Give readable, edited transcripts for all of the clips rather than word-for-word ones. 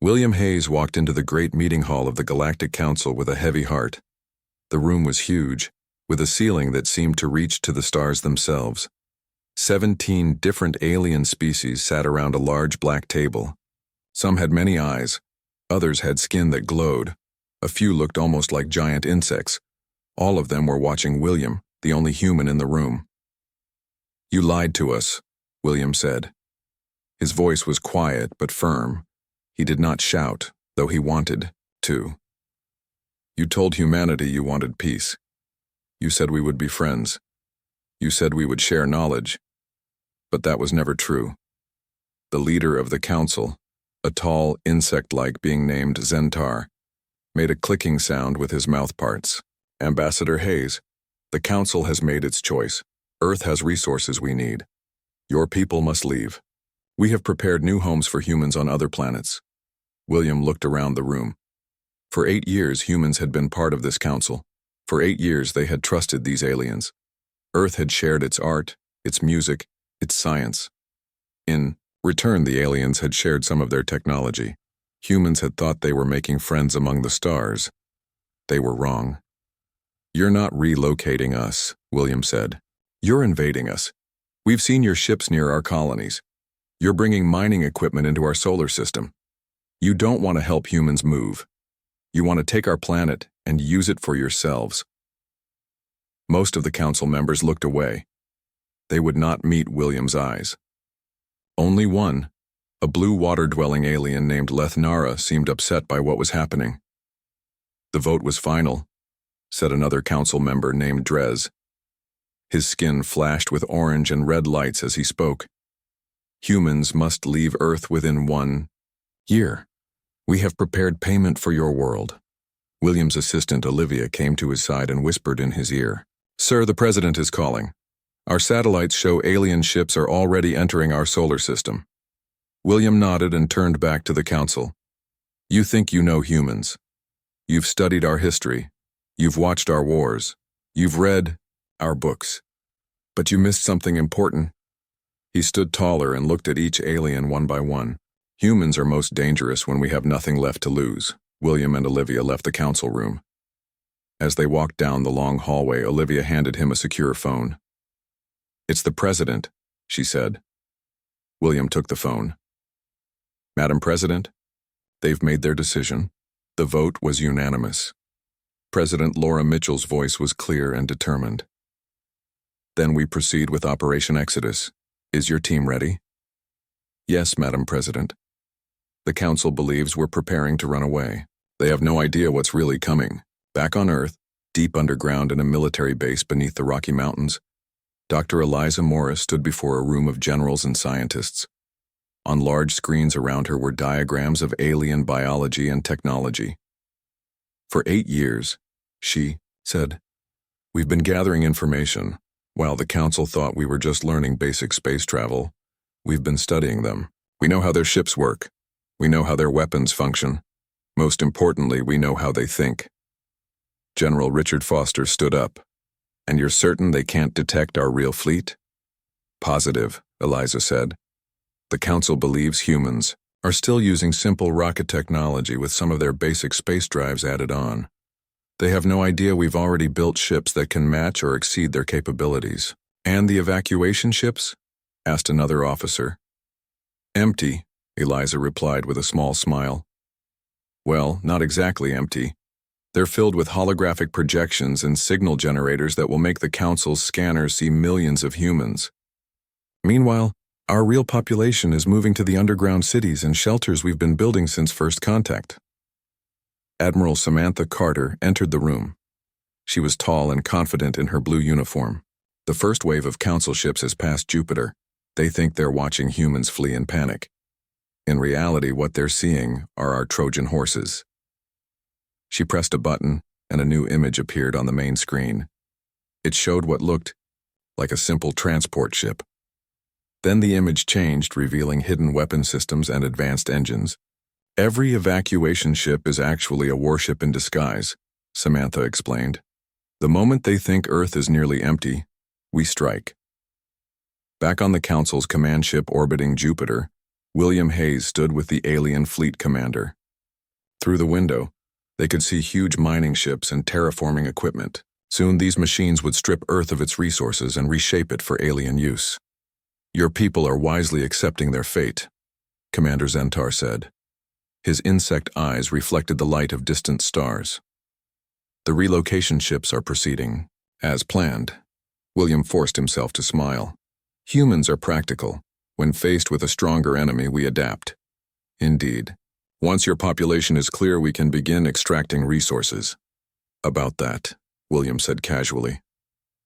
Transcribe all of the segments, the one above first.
William Hayes walked into the great meeting hall of the Galactic Council with a heavy heart. The room was huge, with a ceiling that seemed to reach to the stars themselves. 17 different alien species sat around a large black table. Some had many eyes, others had skin that glowed. A few looked almost like giant insects. All of them were watching William, the only human in the room. "You lied to us," William said. His voice was quiet but firm. He did not shout, though he wanted to. "You told humanity you wanted peace. You said we would be friends. You said we would share knowledge. But that was never true." The leader of the council, a tall insect-like being named Zentar, made a clicking sound with his mouth parts. "Ambassador Hayes, the council has made its choice. Earth has resources we need. Your people must leave. We have prepared new homes for humans on other planets." William looked around the room. For 8 years, humans had been part of this council. For 8 years, they had trusted these aliens. Earth had shared its art, its music, its science. In return, the aliens had shared some of their technology. Humans had thought they were making friends among the stars. They were wrong. "You're not relocating us," William said. "You're invading us. We've seen your ships near our colonies. You're bringing mining equipment into our solar system. You don't want to help humans move. You want to take our planet and use it for yourselves." Most of the council members looked away. They would not meet William's eyes. Only one, a blue water-dwelling alien named Lethnara, seemed upset by what was happening. "The vote was final," said another council member named Drez. His skin flashed with orange and red lights as he spoke. "Humans must leave Earth within 1 year. We have prepared payment for your world." William's assistant Olivia came to his side and whispered in his ear, "Sir, the president is calling. Our satellites show alien ships are already entering our solar system." William nodded and turned back to the council. "You think you know humans. You've studied our history. You've watched our wars. You've read our books. But you missed something important." He stood taller and looked at each alien one by one. "Humans are most dangerous when we have nothing left to lose." William and Olivia left the council room. As they walked down the long hallway, Olivia handed him a secure phone. "It's the president," she said. William took the phone. "Madam President, they've made their decision." The vote was unanimous. President Laura Mitchell's voice was clear and determined. "Then we proceed with Operation Exodus. Is your team ready?" "Yes, Madam President. The council believes we're preparing to run away. They have no idea what's really coming." Back on Earth, deep underground in a military base beneath the Rocky Mountains, Dr. Eliza Morris stood before a room of generals and scientists. On large screens around her were diagrams of alien biology and technology. "For 8 years, she said, we've been gathering information. While the council thought we were just learning basic space travel, we've been studying them. We know how their ships work. We know how their weapons function. Most importantly, we know how they think." General Richard Foster stood up. "And you're certain they can't detect our real fleet?" "Positive," Eliza said. "The council believes humans are still using simple rocket technology with some of their basic space drives added on. They have no idea we've already built ships that can match or exceed their capabilities." "And the evacuation ships?" asked another officer. "Empty," Eliza replied with a small smile. "Well, not exactly empty. They're filled with holographic projections and signal generators that will make the council's scanners see millions of humans. Meanwhile, our real population is moving to the underground cities and shelters we've been building since first contact." Admiral Samantha Carter entered the room. She was tall and confident in her blue uniform. "The first wave of council ships has passed Jupiter. They think they're watching humans flee in panic. In reality, what they're seeing are our Trojan horses." She pressed a button, and a new image appeared on the main screen. It showed what looked like a simple transport ship. Then the image changed, revealing hidden weapon systems and advanced engines. "Every evacuation ship is actually a warship in disguise," Samantha explained. "The moment they think Earth is nearly empty, we strike." Back on the Council's command ship orbiting Jupiter, William Hayes stood with the alien fleet commander. Through the window, they could see huge mining ships and terraforming equipment. Soon these machines would strip Earth of its resources and reshape it for alien use. "Your people are wisely accepting their fate," Commander Zentar said. His insect eyes reflected the light of distant stars. "The relocation ships are proceeding, as planned." William forced himself to smile. "Humans are practical. When faced with a stronger enemy, we adapt." "Indeed. Once your population is clear, we can begin extracting resources." "About that," William said casually.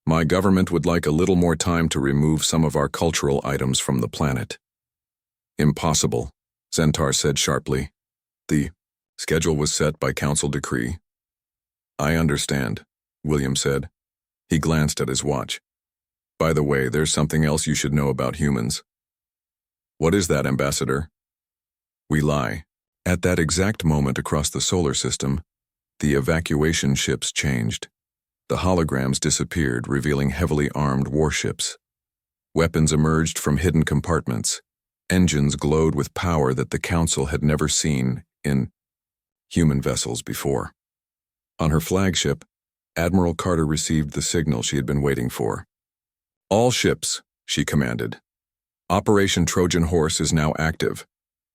"My government would like a little more time to remove some of our cultural items from the planet." "Impossible," Zentar said sharply. "The schedule was set by council decree." "I understand," William said. He glanced at his watch. "By the way, there's something else you should know about humans." "What is that, Ambassador?" "We lie." At that exact moment across the solar system, the evacuation ships changed. The holograms disappeared, revealing heavily armed warships. Weapons emerged from hidden compartments. Engines glowed with power that the Council had never seen in human vessels before. On her flagship, Admiral Carter received the signal she had been waiting for. "All ships," she commanded. "Operation Trojan Horse is now active.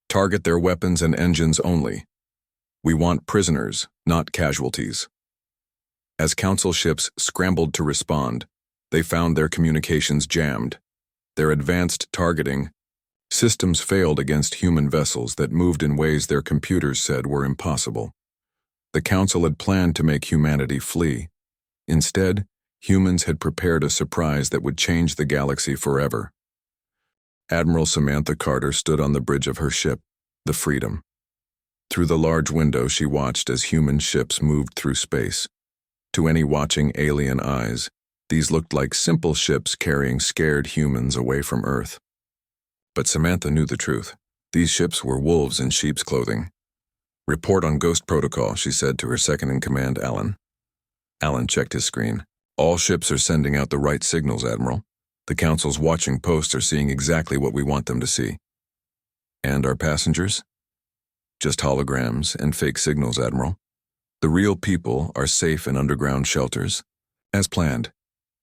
Target their weapons and engines only. We want prisoners, not casualties." As Council ships scrambled to respond, they found their communications jammed. Their advanced targeting systems failed against human vessels that moved in ways their computers said were impossible. The Council had planned to make humanity flee. Instead, humans had prepared a surprise that would change the galaxy forever. Admiral Samantha Carter stood on the bridge of her ship, the Freedom. Through the large window, she watched as human ships moved through space. To any watching alien eyes, these looked like simple ships carrying scared humans away from Earth. But Samantha knew the truth. These ships were wolves in sheep's clothing. "Report on Ghost Protocol," she said to her second-in-command, Alan. Alan checked his screen. "All ships are sending out the right signals, Admiral. The Council's watching posts are seeing exactly what we want them to see." "And our passengers?" "Just holograms and fake signals, Admiral. The real people are safe in underground shelters. As planned,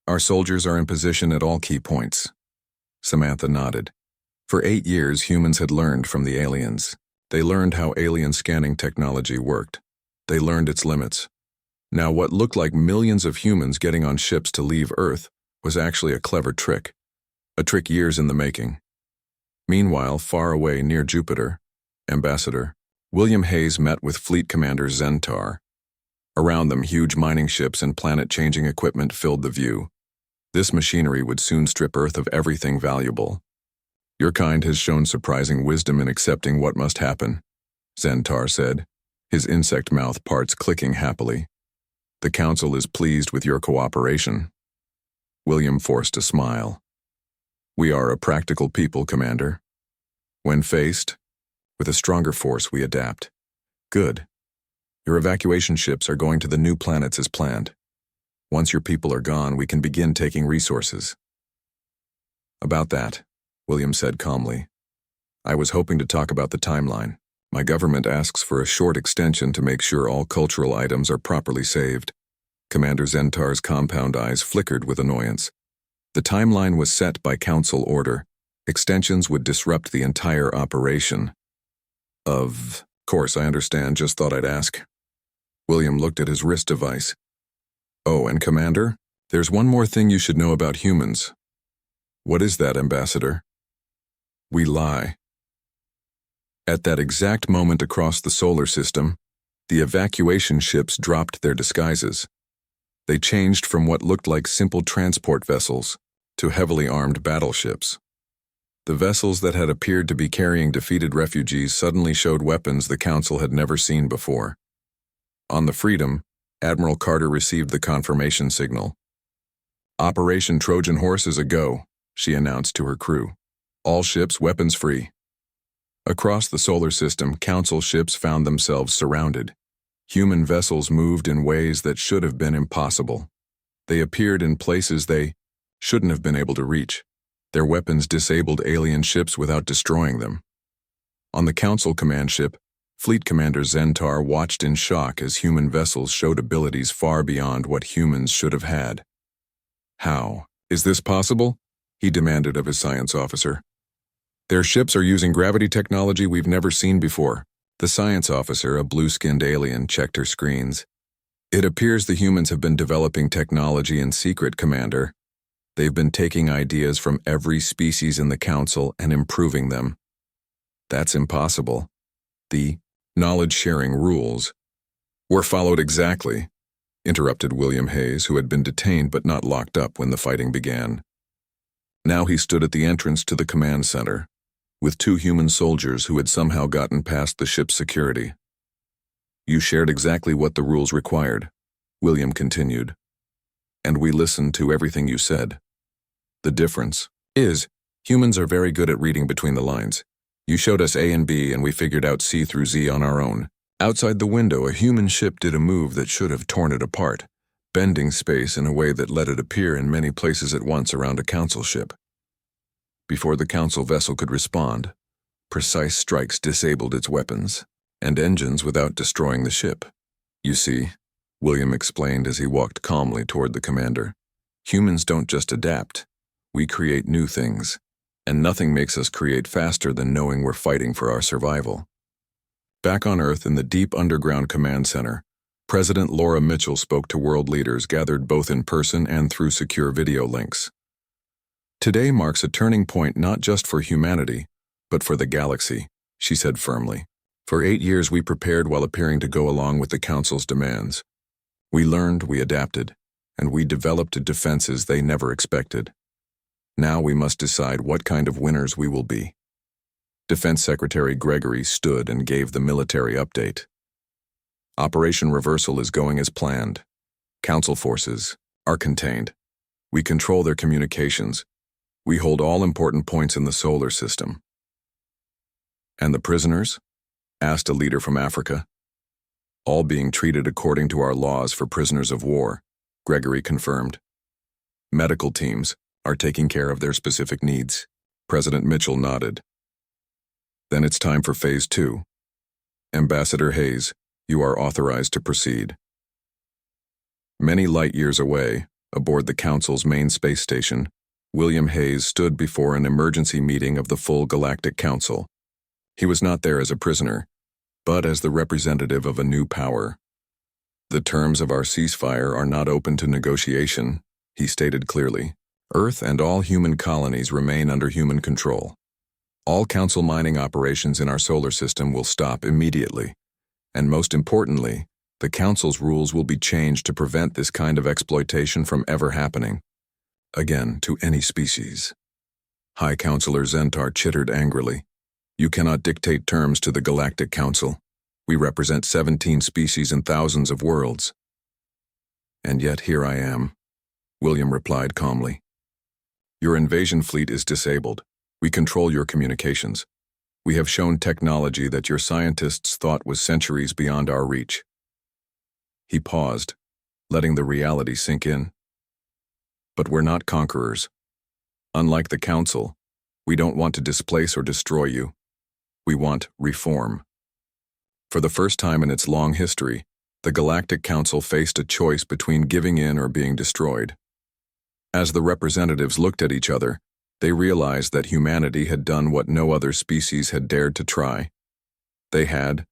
our soldiers are in position at all key points." Samantha nodded. For 8 years, humans had learned from the aliens. They learned how alien scanning technology worked. They learned its limits. Now, what looked like millions of humans getting on ships to leave Earth was actually a clever trick. A trick years in the making. Meanwhile, far away near Jupiter, Ambassador, William Hayes met with Fleet Commander Zentar. Around them, huge mining ships and planet-changing equipment filled the view. This machinery would soon strip Earth of everything valuable. "Your kind has shown surprising wisdom in accepting what must happen," Zentar said, his insect mouth parts clicking happily. "The Council is pleased with your cooperation." William forced a smile. "We are a practical people, Commander. When faced with a stronger force, we adapt." "Good. Your evacuation ships are going to the new planets as planned. Once your people are gone, we can begin taking resources." "About that," William said calmly. "I was hoping to talk about the timeline. My government asks for a short extension to make sure all cultural items are properly saved." Commander Zentar's compound eyes flickered with annoyance. The timeline was set by council order. Extensions would disrupt the entire operation. Of course, I understand. Just thought I'd ask." William looked at his wrist device. "Oh, and Commander, there's one more thing you should know about humans." "What is that, Ambassador?" "We lie." At that exact moment across the solar system, the evacuation ships dropped their disguises. They changed from what looked like simple transport vessels to heavily armed battleships. The vessels that had appeared to be carrying defeated refugees suddenly showed weapons the Council had never seen before. On the Freedom, Admiral Carter received the confirmation signal. "Operation Trojan Horse is a go," she announced to her crew. "All ships weapons free." Across the solar system, Council ships found themselves surrounded. Human vessels moved in ways that should have been impossible. They appeared in places they shouldn't have been able to reach. Their weapons disabled alien ships without destroying them. On the Council command ship, Fleet Commander Zentar watched in shock as human vessels showed abilities far beyond what humans should have had. How? Is this possible? He demanded of his science officer. Their ships are using gravity technology we've never seen before. The science officer, a blue-skinned alien, checked her screens. It appears the humans have been developing technology in secret, Commander. They've been taking ideas from every species in the Council and improving them. That's impossible. The knowledge-sharing rules were followed exactly, interrupted William Hayes, who had been detained but not locked up when the fighting began. Now he stood at the entrance to the command center, with 2 human soldiers who had somehow gotten past the ship's security. You shared exactly what the rules required, William continued, and we listened to everything you said. The difference is, humans are very good at reading between the lines. You showed us A and B and we figured out C through Z on our own. Outside the window, a human ship did a move that should have torn it apart, bending space in a way that let it appear in many places at once around a Council ship. Before the Council vessel could respond, precise strikes disabled its weapons and engines without destroying the ship. You see, William explained as he walked calmly toward the commander, humans don't just adapt, we create new things, and nothing makes us create faster than knowing we're fighting for our survival. Back on Earth in the deep underground command center, President Laura Mitchell spoke to world leaders gathered both in person and through secure video links. Today marks a turning point not just for humanity, but for the galaxy, she said firmly. For 8 years we prepared while appearing to go along with the Council's demands. We learned, we adapted, and we developed defenses they never expected. Now we must decide what kind of winners we will be. Defense Secretary Gregory stood and gave the military update. Operation Reversal is going as planned. Council forces are contained. We control their communications. We hold all important points in the solar system. And the prisoners? Asked a leader from Africa. All being treated according to our laws for prisoners of war, Gregory confirmed. Medical teams are taking care of their specific needs. President Mitchell nodded. Then it's time for Phase 2. Ambassador Hayes, you are authorized to proceed. Many light years away, aboard the Council's main space station, William Hayes stood before an emergency meeting of the full Galactic Council. He was not there as a prisoner, but as the representative of a new power. The terms of our ceasefire are not open to negotiation, he stated clearly. Earth and all human colonies remain under human control. All Council mining operations in our solar system will stop immediately. And most importantly, the Council's rules will be changed to prevent this kind of exploitation from ever happening again to any species. High Counselor Zentar chittered angrily. You cannot dictate terms to the Galactic Council. We represent 17 species and thousands of worlds. And yet here I am, William replied calmly. Your invasion fleet is disabled. We control your communications. We have shown technology that your scientists thought was centuries beyond our reach. He paused, letting the reality sink in. But we're not conquerors. Unlike the Council, we don't want to displace or destroy you. We want reform. For the first time in its long history, the Galactic Council faced a choice between giving in or being destroyed. As the representatives looked at each other, they realized that humanity had done what no other species had dared to try. They had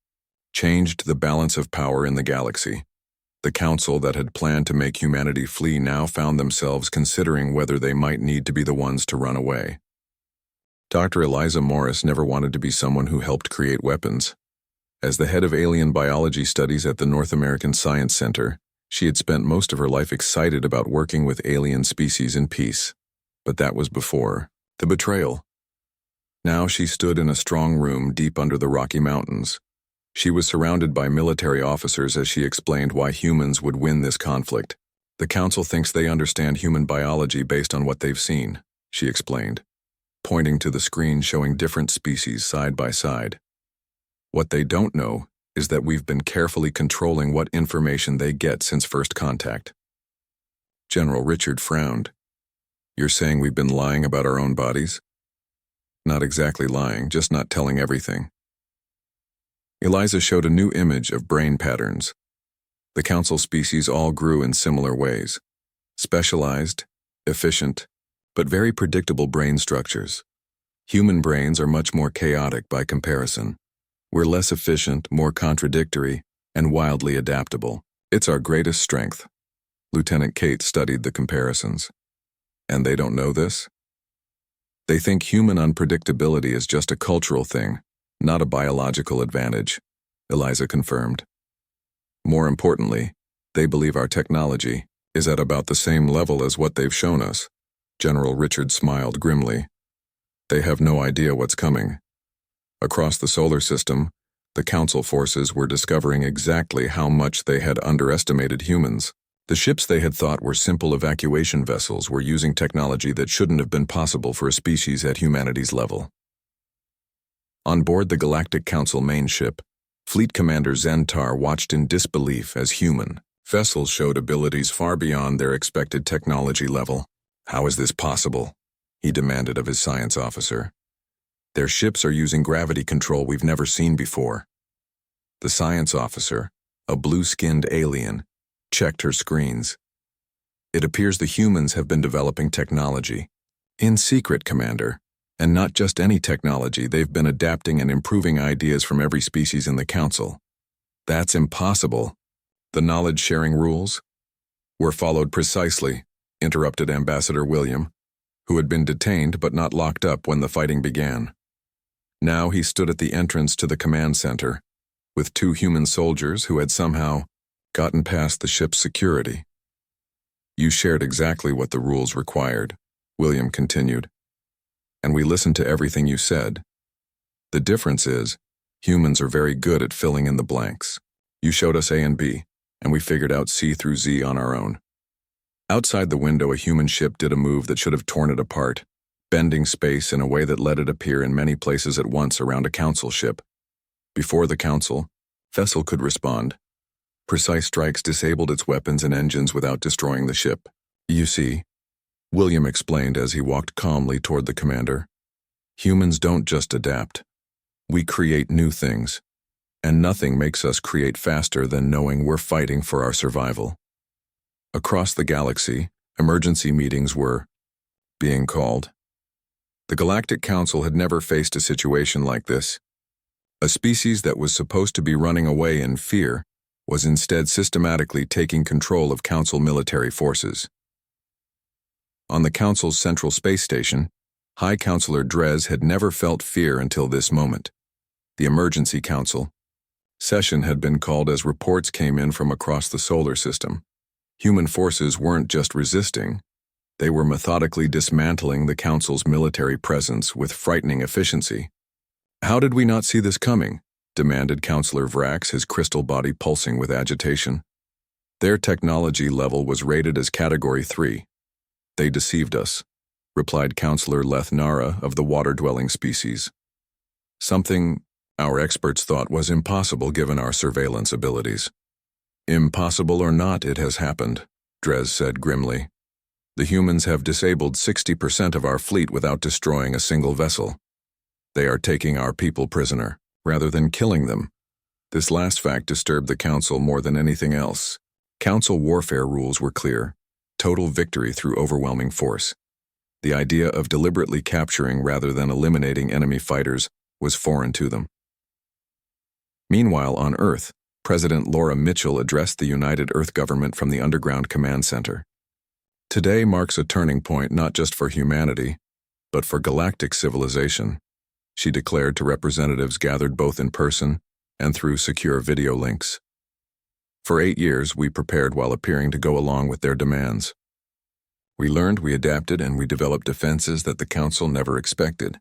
changed the balance of power in the galaxy. The Council that had planned to make humanity flee now found themselves considering whether they might need to be the ones to run away. Dr. Eliza Morris never wanted to be someone who helped create weapons. As the head of alien biology studies at the North American Science Center, she had spent most of her life excited about working with alien species in peace. But that was before the betrayal. Now she stood in a strong room deep under the Rocky Mountains. She was surrounded by military officers as she explained why humans would win this conflict. The Council thinks they understand human biology based on what they've seen, she explained, pointing to the screen showing different species side by side. What they don't know is that we've been carefully controlling what information they get since first contact. General Richard frowned. You're saying we've been lying about our own bodies? Not exactly lying, just not telling everything. Eliza showed a new image of brain patterns. The council species all grew in similar ways. Specialized, efficient, but very predictable brain structures. Human brains are much more chaotic by comparison. We're less efficient, more contradictory, and wildly adaptable. It's our greatest strength. Lieutenant Kate studied the comparisons. And they don't know this? They think human unpredictability is just a cultural thing, not a biological advantage, Eliza confirmed. More importantly, they believe our technology is at about the same level as what they've shown us. General Richard smiled grimly. They have no idea what's coming. Across the solar system, the Council forces were discovering exactly how much they had underestimated humans. The ships they had thought were simple evacuation vessels were using technology that shouldn't have been possible for a species at humanity's level. On board the Galactic Council main ship, Fleet Commander Zentar watched in disbelief as human vessels showed abilities far beyond their expected technology level. How is this possible? He demanded of his science officer. Their ships are using gravity control we've never seen before. The science officer, a blue-skinned alien, checked her screens. It appears the humans have been developing technology. In secret, Commander. And not just any technology, they've been adapting and improving ideas from every species in the Council. That's impossible. The knowledge-sharing rules were followed precisely, interrupted Ambassador William, who had been detained but not locked up when the fighting began. Now he stood at the entrance to the command center, with 2 human soldiers who had somehow gotten past the ship's security. You shared exactly what the rules required, William continued, and we listened to everything you said. The difference is, humans are very good at filling in the blanks. You showed us A and B, and we figured out C through Z on our own. Outside the window, a human ship did a move that should have torn it apart, bending space in a way that let it appear in many places at once around a Council ship. Before the Council, vessel could respond. Precise strikes disabled its weapons and engines without destroying the ship. You see, William explained as he walked calmly toward the commander. Humans don't just adapt. We create new things, and nothing makes us create faster than knowing we're fighting for our survival. Across the galaxy, emergency meetings were being called. The Galactic Council had never faced a situation like this. A species that was supposed to be running away in fear was instead systematically taking control of Council military forces. On the Council's central space station, High Counselor Drez had never felt fear until this moment. The Emergency Council session had been called as reports came in from across the solar system. Human forces weren't just resisting, they were methodically dismantling the Council's military presence with frightening efficiency. How did we not see this coming? Demanded Counselor Vrax, his crystal body pulsing with agitation. Their technology level was rated as Category 3. They deceived us, replied Counselor Lethnara of the water-dwelling species. Something our experts thought was impossible given our surveillance abilities. Impossible or not, it has happened, Drez said grimly. The humans have disabled 60% of our fleet without destroying a single vessel. They are taking our people prisoner, rather than killing them. This last fact disturbed the Council more than anything else. Council warfare rules were clear. Total victory through overwhelming force. The idea of deliberately capturing rather than eliminating enemy fighters was foreign to them. Meanwhile, on Earth, President Laura Mitchell addressed the United Earth government from the Underground Command Center. Today marks a turning point not just for humanity, but for galactic civilization, she declared to representatives gathered both in person and through secure video links. For 8 years, we prepared while appearing to go along with their demands. We learned, we adapted, and we developed defenses that the Council never expected.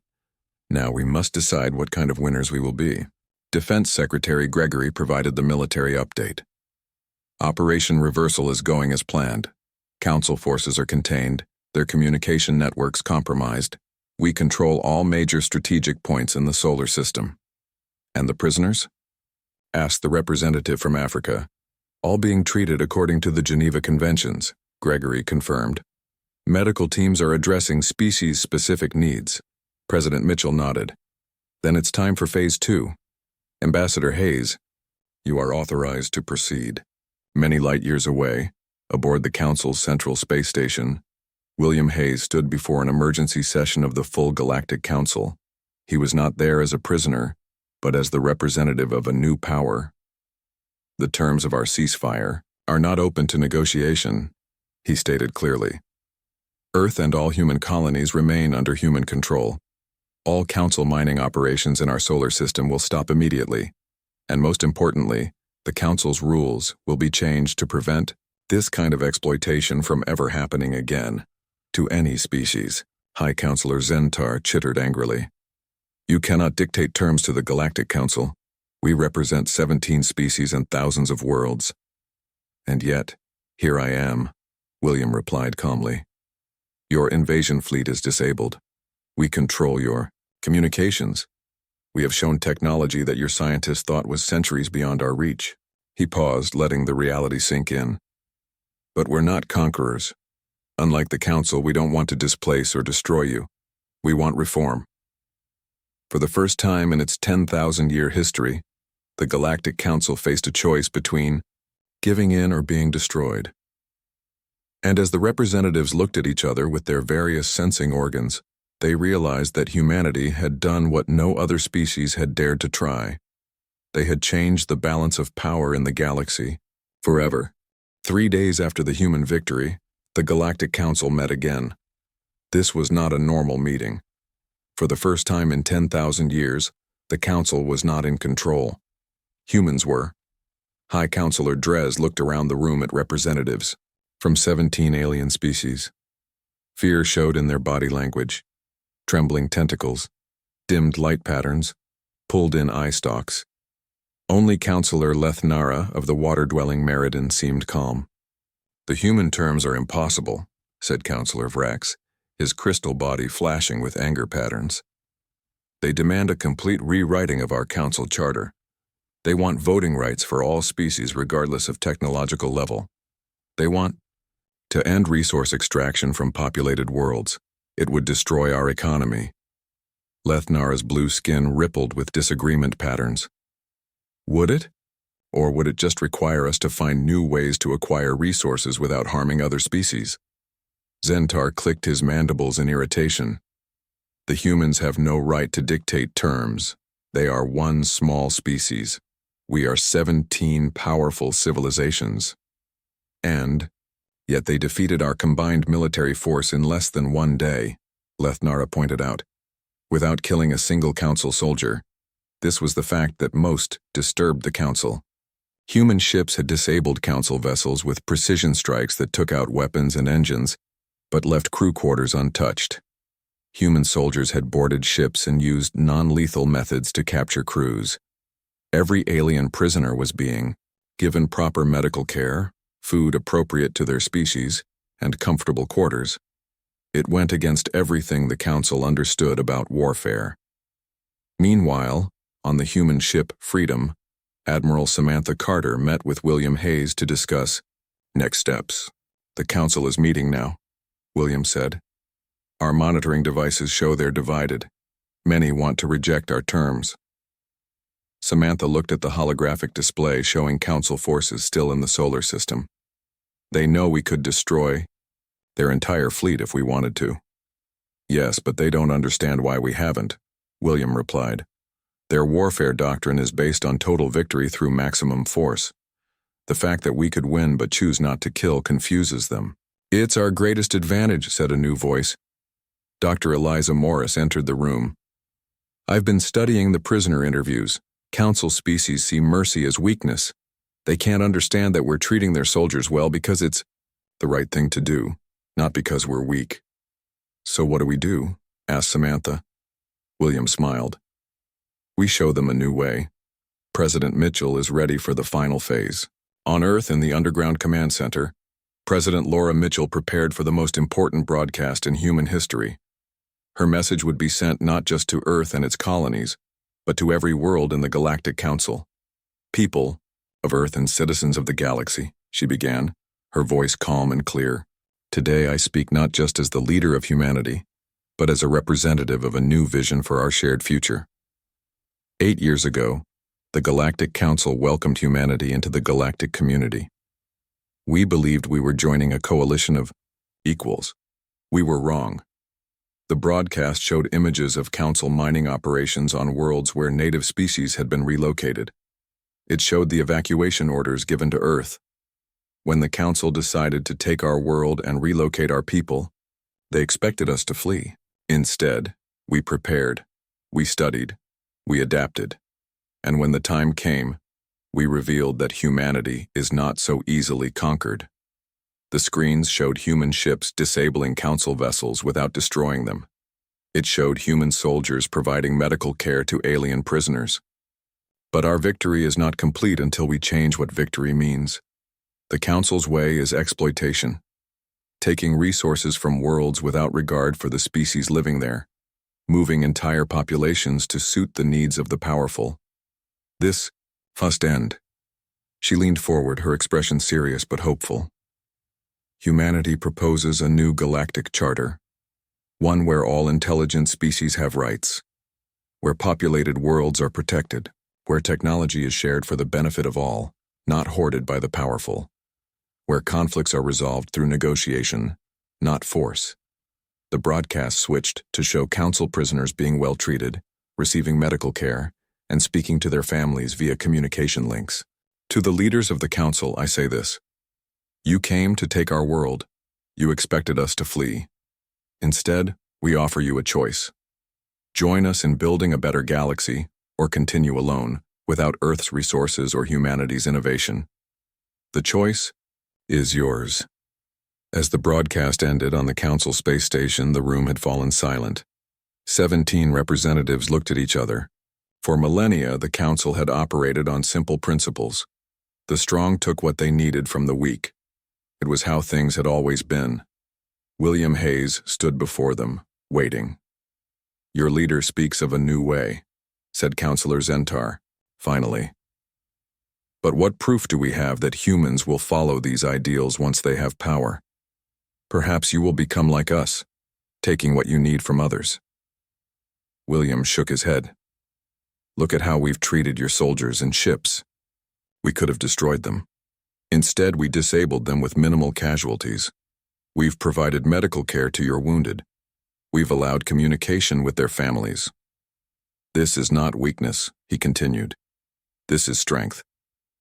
Now we must decide what kind of winners we will be. Defense Secretary Gregory provided the military update. Operation Reversal is going as planned. Council forces are contained, their communication networks compromised. We control all major strategic points in the solar system. And the prisoners? Asked the representative from Africa. All being treated according to the Geneva Conventions, Gregory confirmed. Medical teams are addressing species-specific needs. President Mitchell nodded. Then it's time for Phase 2. Ambassador Hayes, you are authorized to proceed. Many light years away, aboard the Council's Central Space Station, William Hayes stood before an emergency session of the full Galactic Council. He was not there as a prisoner, but as the representative of a new power. The terms of our ceasefire are not open to negotiation, he stated clearly. Earth and all human colonies remain under human control. All Council mining operations in our solar system will stop immediately, and most importantly, the Council's rules will be changed to prevent this kind of exploitation from ever happening again, to any species. High Counselor Zentar chittered angrily. You cannot dictate terms to the Galactic Council. We represent 17 species and thousands of worlds. And yet, here I am, William replied calmly. Your invasion fleet is disabled. We control your communications. We have shown technology that your scientists thought was centuries beyond our reach. He paused, letting the reality sink in. But we're not conquerors. Unlike the Council, we don't want to displace or destroy you. We want reform. For the first time in its 10,000-year history, the Galactic Council faced a choice between giving in or being destroyed. And as the representatives looked at each other with their various sensing organs, they realized that humanity had done what no other species had dared to try. They had changed the balance of power in the galaxy forever. 3 days after the human victory, the Galactic Council met again. This was not a normal meeting. For the first time in 10,000 years, the Council was not in control. Humans were. High Counselor Drez looked around the room at representatives from 17 alien species. Fear showed in their body language. Trembling tentacles, dimmed light patterns, pulled-in eye stalks. Only Counselor Lethnara of the water-dwelling Meriden seemed calm. The human terms are impossible, said Counselor Vrax, his crystal body flashing with anger patterns. They demand a complete rewriting of our Council charter. They want voting rights for all species regardless of technological level. They want to end resource extraction from populated worlds. It would destroy our economy. Lethnara's blue skin rippled with disagreement patterns. Would it? Or would it just require us to find new ways to acquire resources without harming other species? Zentar clicked his mandibles in irritation. The humans have no right to dictate terms. They are one small species. We are 17 powerful civilizations. And yet they defeated our combined military force in less than 1 day, Lethnara pointed out, without killing a single Council soldier. This was the fact that most disturbed the Council. Human ships had disabled Council vessels with precision strikes that took out weapons and engines, but left crew quarters untouched. Human soldiers had boarded ships and used non-lethal methods to capture crews. Every alien prisoner was being given proper medical care, food appropriate to their species, and comfortable quarters. It went against everything the Council understood about warfare. Meanwhile, on the human ship Freedom, Admiral Samantha Carter met with William Hayes to discuss next steps. The Council is meeting now, William said. Our monitoring devices show they're divided. Many want to reject our terms. Samantha looked at the holographic display showing Council forces still in the solar system. They know we could destroy their entire fleet if we wanted to. Yes, but they don't understand why we haven't, William replied. Their warfare doctrine is based on total victory through maximum force. The fact that we could win but choose not to kill confuses them. It's our greatest advantage, said a new voice. Dr. Eliza Morris entered the room. I've been studying the prisoner interviews. Council species see mercy as weakness. They can't understand that we're treating their soldiers well because it's the right thing to do, not because we're weak. So what do we do? Asked Samantha. William smiled. We show them a new way. President Mitchell is ready for the final phase. On Earth in the Underground Command Center, President Laura Mitchell prepared for the most important broadcast in human history. Her message would be sent not just to Earth and its colonies, but to every world in the Galactic Council. People of Earth and citizens of the galaxy, she began, her voice calm and clear. Today I speak not just as the leader of humanity, but as a representative of a new vision for our shared future. 8 years ago, the Galactic Council welcomed humanity into the galactic community. We believed we were joining a coalition of equals. We were wrong. The broadcast showed images of Council mining operations on worlds where native species had been relocated. It showed the evacuation orders given to Earth. When the Council decided to take our world and relocate our people, they expected us to flee. Instead, we prepared, we studied, we adapted. And when the time came, we revealed that humanity is not so easily conquered. The screens showed human ships disabling Council vessels without destroying them. It showed human soldiers providing medical care to alien prisoners. But our victory is not complete until we change what victory means. The Council's way is exploitation, taking resources from worlds without regard for the species living there, moving entire populations to suit the needs of the powerful. This must end. She leaned forward, her expression serious but hopeful. Humanity proposes a new galactic charter, one where all intelligent species have rights, where populated worlds are protected, where technology is shared for the benefit of all, not hoarded by the powerful, where conflicts are resolved through negotiation, not force. The broadcast switched to show Council prisoners being well treated, receiving medical care, and speaking to their families via communication links. To the leaders of the Council, I say this. You came to take our world. You expected us to flee. Instead, we offer you a choice. Join us in building a better galaxy, or continue alone, without Earth's resources or humanity's innovation. The choice is yours. As the broadcast ended on the Council space station, the room had fallen silent. 17 representatives looked at each other. For millennia, the Council had operated on simple principles. The strong took what they needed from the weak. It was how things had always been. William Hayes stood before them, waiting. Your leader speaks of a new way, said Councillor Zentar, finally. But what proof do we have that humans will follow these ideals once they have power? Perhaps you will become like us, taking what you need from others. William shook his head. Look at how we've treated your soldiers and ships. We could have destroyed them. Instead, we disabled them with minimal casualties. We've provided medical care to your wounded. We've allowed communication with their families. This is not weakness, he continued. This is strength.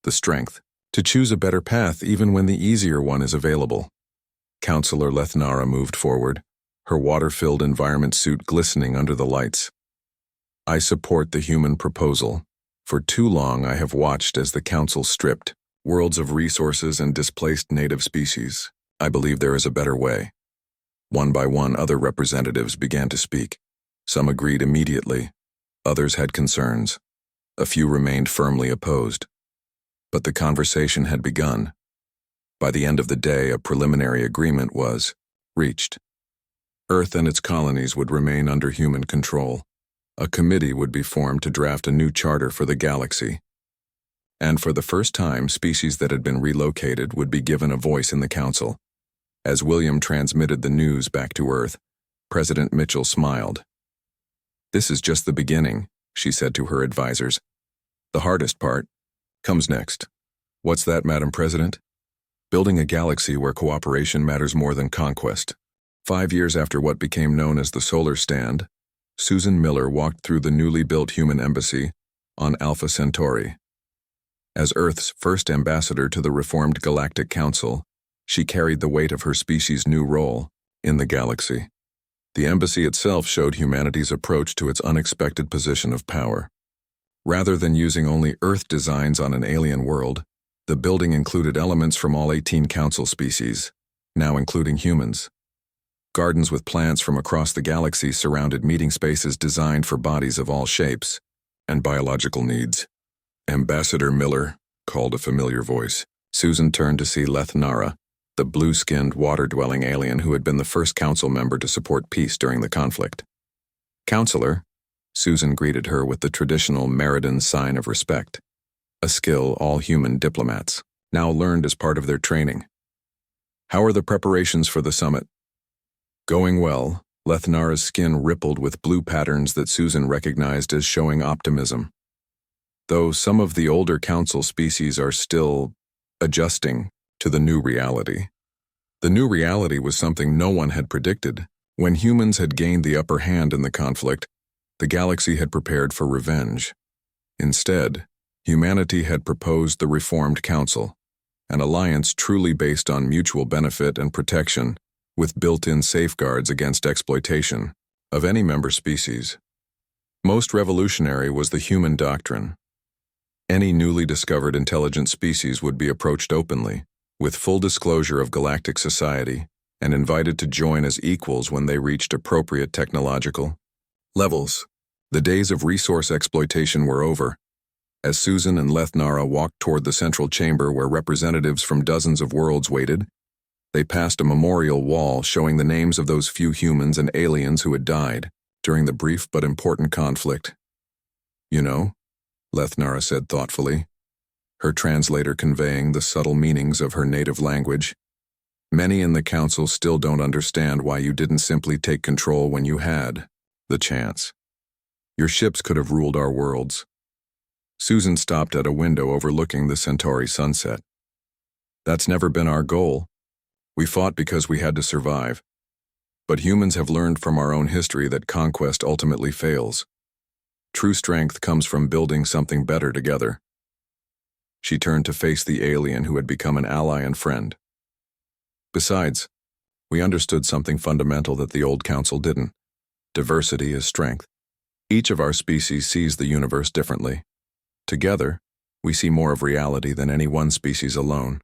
The strength to choose a better path even when the easier one is available. Councillor Lethnara moved forward, her water-filled environment suit glistening under the lights. I support the human proposal. For too long I have watched as the Council stripped worlds of resources and displaced native species. I believe there is a better way. One by one, other representatives began to speak. Some agreed immediately. Others had concerns. A few remained firmly opposed. But the conversation had begun. By the end of the day, a preliminary agreement was reached. Earth and its colonies would remain under human control. A committee would be formed to draft a new charter for the galaxy. And for the first time, species that had been relocated would be given a voice in the Council. As William transmitted the news back to Earth, President Mitchell smiled. This is just the beginning, she said to her advisors. The hardest part comes next. What's that, Madam President? Building a galaxy where cooperation matters more than conquest. 5 years after what became known as the Solar Stand, Susan Miller walked through the newly built human embassy on Alpha Centauri. As Earth's first ambassador to the reformed Galactic Council, she carried the weight of her species' new role in the galaxy. The embassy itself showed humanity's approach to its unexpected position of power. Rather than using only Earth designs on an alien world, the building included elements from all 18 Council species, now including humans. Gardens with plants from across the galaxy surrounded meeting spaces designed for bodies of all shapes and biological needs. Ambassador Miller, called a familiar voice. Susan turned to see Lethnara, the blue-skinned, water-dwelling alien who had been the first Council member to support peace during the conflict. Counselor, Susan greeted her with the traditional Meridan sign of respect, a skill all human diplomats now learned as part of their training. How are the preparations for the summit? Going well. Lethnara's skin rippled with blue patterns that Susan recognized as showing optimism. though some of the older council species are still adjusting to the new reality. The new reality was something no one had predicted. When humans had gained the upper hand in the conflict, the galaxy had prepared for revenge. Instead, humanity had proposed the Reformed Council, an alliance truly based on mutual benefit and protection, with built-in safeguards against exploitation of any member species. Most revolutionary was the human doctrine. Any newly discovered intelligent species would be approached openly, with full disclosure of galactic society, and invited to join as equals when they reached appropriate technological levels. The days of resource exploitation were over. As Susan and Lethnara walked toward the central chamber where representatives from dozens of worlds waited, they passed a memorial wall showing the names of those few humans and aliens who had died during the brief but important conflict. "You know," Lethnara said thoughtfully, her translator conveying the subtle meanings of her native language, "many in the council still don't understand why you didn't simply take control when you had the chance. Your ships could have ruled our worlds." Susan stopped at a window overlooking the Centauri sunset. "That's never been our goal. We fought because we had to survive. But humans have learned from our own history that conquest ultimately fails. True strength comes from building something better together." She turned to face the alien who had become an ally and friend. "Besides, we understood something fundamental that the old council didn't. Diversity is strength. Each of our species sees the universe differently. Together, we see more of reality than any one species alone."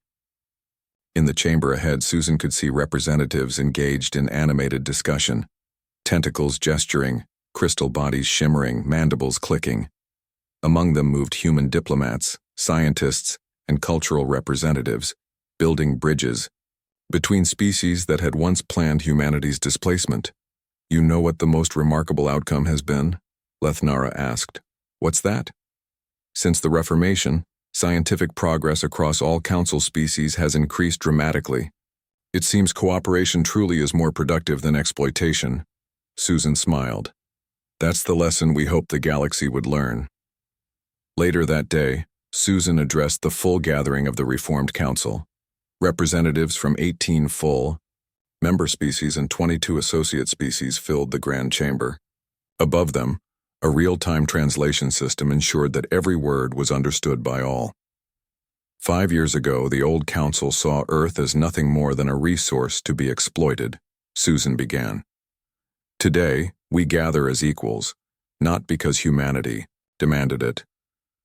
In the chamber ahead, Susan could see representatives engaged in animated discussion, tentacles gesturing, crystal bodies shimmering, mandibles clicking. Among them moved human diplomats, scientists, and cultural representatives, building bridges between species that had once planned humanity's displacement. "You know what the most remarkable outcome has been?" Lethnara asked. "What's that?" "Since the Reformation, scientific progress across all council species has increased dramatically. It seems cooperation truly is more productive than exploitation." Susan smiled. "That's the lesson we hoped the galaxy would learn." Later that day, Susan addressed the full gathering of the Reformed Council. Representatives from 18 full member species and 22 associate species filled the grand chamber. Above them, a real-time translation system ensured that every word was understood by all. 5 years ago, the old council saw Earth as nothing more than a resource to be exploited, Susan began. "Today, we gather as equals, not because humanity demanded it,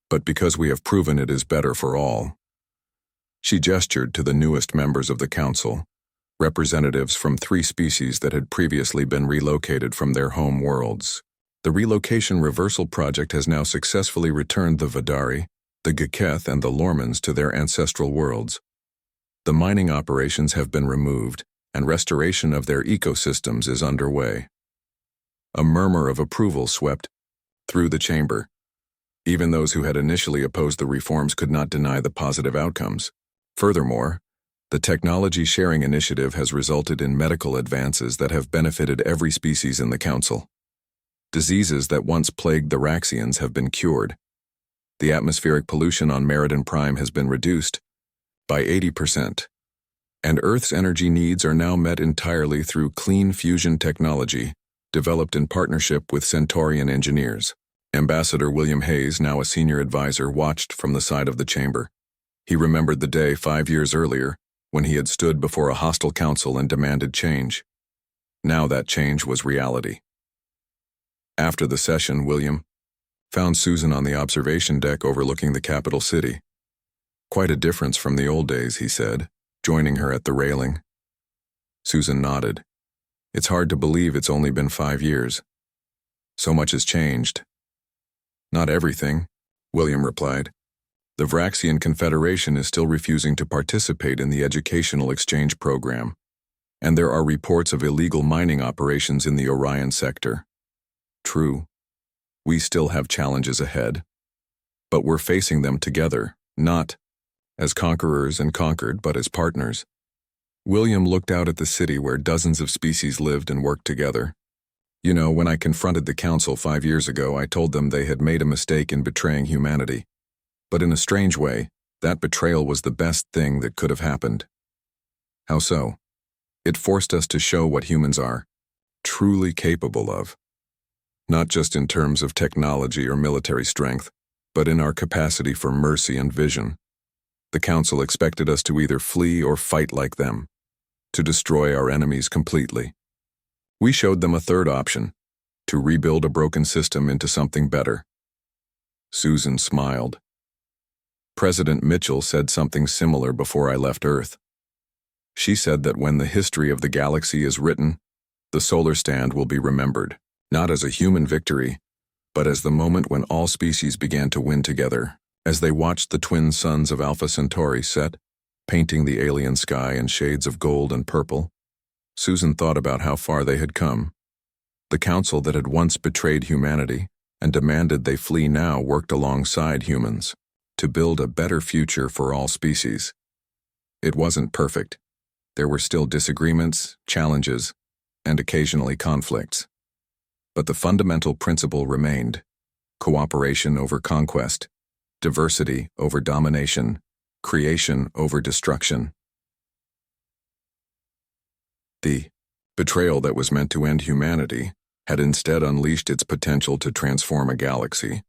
but because we have proven it is better for all." She gestured to the newest members of the council, representatives from 3 species that had previously been relocated from their home worlds. The relocation reversal project has now successfully returned the Vidari, the Geketh, and the Lormans to their ancestral worlds. The mining operations have been removed, and restoration of their ecosystems is underway. A murmur of approval swept through the chamber. Even those who had initially opposed the reforms could not deny the positive outcomes. Furthermore, the technology sharing initiative has resulted in medical advances that have benefited every species in the council. Diseases that once plagued the Raxians have been cured. The atmospheric pollution on Meriden Prime has been reduced by 80%, and Earth's energy needs are now met entirely through clean fusion technology developed in partnership with Centaurian engineers. Ambassador William Hayes, now a senior advisor, watched from the side of the chamber. He remembered the day 5 years earlier when he had stood before a hostile council and demanded change. Now that change was reality. After the session, William found Susan on the observation deck overlooking the capital city. "Quite a difference from the old days," he said, joining her at the railing. Susan nodded. "It's hard to believe it's only been 5 years. So much has changed." "Not everything," William replied. "The Vraxian Confederation is still refusing to participate in the educational exchange program, and there are reports of illegal mining operations in the Orion sector. True, we still have challenges ahead, but we're facing them together, not as conquerors and conquered, but as partners." William looked out at the city where dozens of species lived and worked together. You know, when I confronted the council 5 years ago, I told them they had made a mistake in betraying humanity. But in a strange way, that betrayal was the best thing that could have happened. How so? It forced us to show what humans are truly capable of. Not just in terms of technology or military strength, but in our capacity for mercy and vision. The council expected us to either flee or fight like them, to destroy our enemies completely. We showed them a third option, to rebuild a broken system into something better. Susan smiled. President Mitchell said something similar before I left Earth. She said that when the history of the galaxy is written, the solar stand will be remembered, not as a human victory, but as the moment when all species began to win together, as they watched the twin suns of Alpha Centauri set, painting the alien sky in shades of gold and purple. Susan thought about how far they had come. The council that had once betrayed humanity and demanded they flee now worked alongside humans to build a better future for all species. It wasn't perfect. There were still disagreements, challenges, and occasionally conflicts. But the fundamental principle remained: cooperation over conquest, diversity over domination, creation over destruction. The betrayal that was meant to end humanity had instead unleashed its potential to transform a galaxy,